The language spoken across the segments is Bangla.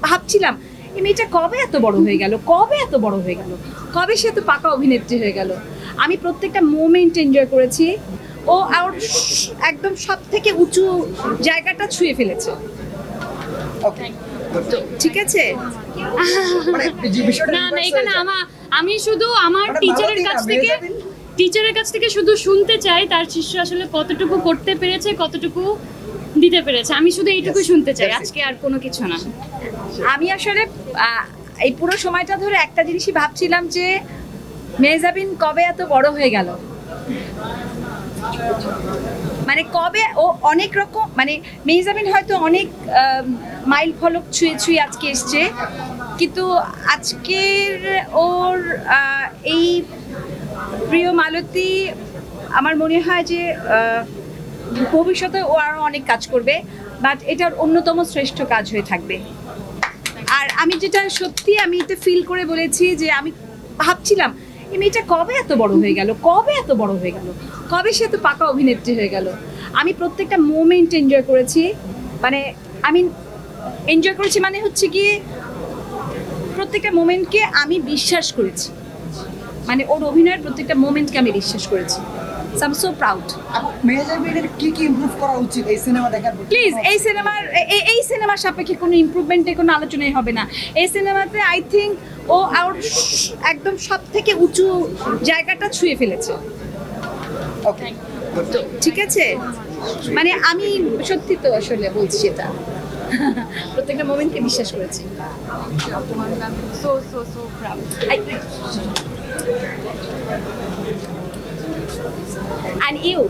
ভাবছিলাম এই মেয়েটা কবে এত বড় হয়ে গেল, কবে এত বড় হয়ে গেল, কবে সে এত পাকা অভিনেত্রী হয়ে গেল। আমি প্রত্যেকটা মোমেন্ট এনজয় করেছি। ও আর একদম সব থেকে উঁচু জায়গাটা ছুঁয়ে ফেলেছে। তো ঠিক আছে। মানে যে বিষয়টা না reverse এখানে হয়ে যায়। আমি শুধু আমার মানে টিচারের মালতী কাছ না, থেকে মেহজাবিন? শুধু শুনতে চাই তার শিষ্য আসলে কতটুকু করতে পেরেছে, কতটুকু দিতে পেরেছে। আমি শুধু এইটুকু শুনতে চাই, that's it. আজকে আর কোনো কিছু না। আমি আসলে এই পুরো সময়টা ধরে একটা জিনিসই ভাবছিলাম যে মেহজাবিন কবে এত বড় হয়ে গেল, মানে কবে ও অনেক রকম, মানে মেহজাবিন হয়তো অনেক মাইল ফলক ছুঁয়ে ছুঁয়ে আজকে এসছে, কিন্তু আজকের ওর এই প্রিয় মালতী আমার মনে হয় যে ভবিষ্যতে ও আরও অনেক কাজ করবে, বাট এটার অন্যতম শ্রেষ্ঠ কাজ হয়ে থাকবে। আর আমি যেটা সত্যি আমি এটা ফিল করে বলেছি যে আমি ভাবছিলাম এই মেয়েটা কবে এত বড় হয়ে গেল, কবে এত বড় হয়ে গেল, কবে সে এত পাকা অভিনেত্রী হয়ে গেল। আমি প্রত্যেকটা মোমেন্ট এনজয় করেছি, মানে আমি এনজয় করেছি মানে হচ্ছে কি প্রত্যেকটা মোমেন্টকে আমি বিশ্বাস করেছি, মানে ওর অভিনয়ের প্রত্যেকটা মোমেন্টকে আমি বিশ্বাস করেছি। I am so proud. মেহজাবিনের কি ইমপ্রুভ করা উচিত এই সিনেমা দেখার পর? প্লিজ এই সিনেমার সাপেক্ষে কোনো ইমপ্রুভমেন্টের কোনো আলোচনাই হবে না। এই সিনেমাতে আই থিঙ্ক ও আর একদম সব থেকে উঁচু জায়গাটা ছুঁয়ে ফেলেছে। ওকে তো ঠিক আছে, মানে আমি সত্যি তো আসলে বলছি এটা প্রত্যেকটা মোমেন্টকে বিশ্বাস করেছি। So proud. And you,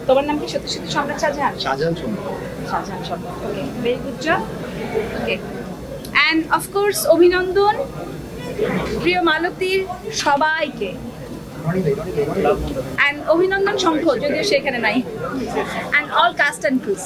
তোমার নাম কি সত্যি সত্যি সম্রাট শাহজাহান? শাহজাহান সুন্দর। শাহজাহান সম্রাট। Okay, very good job. Okay, and of course অভিনন্দন প্রিয় মালতীর সবাইকে, অ্যান্ড অভিনন্দন শঙ্খ, যদিও সেখানে নাই, and all cast and cruise.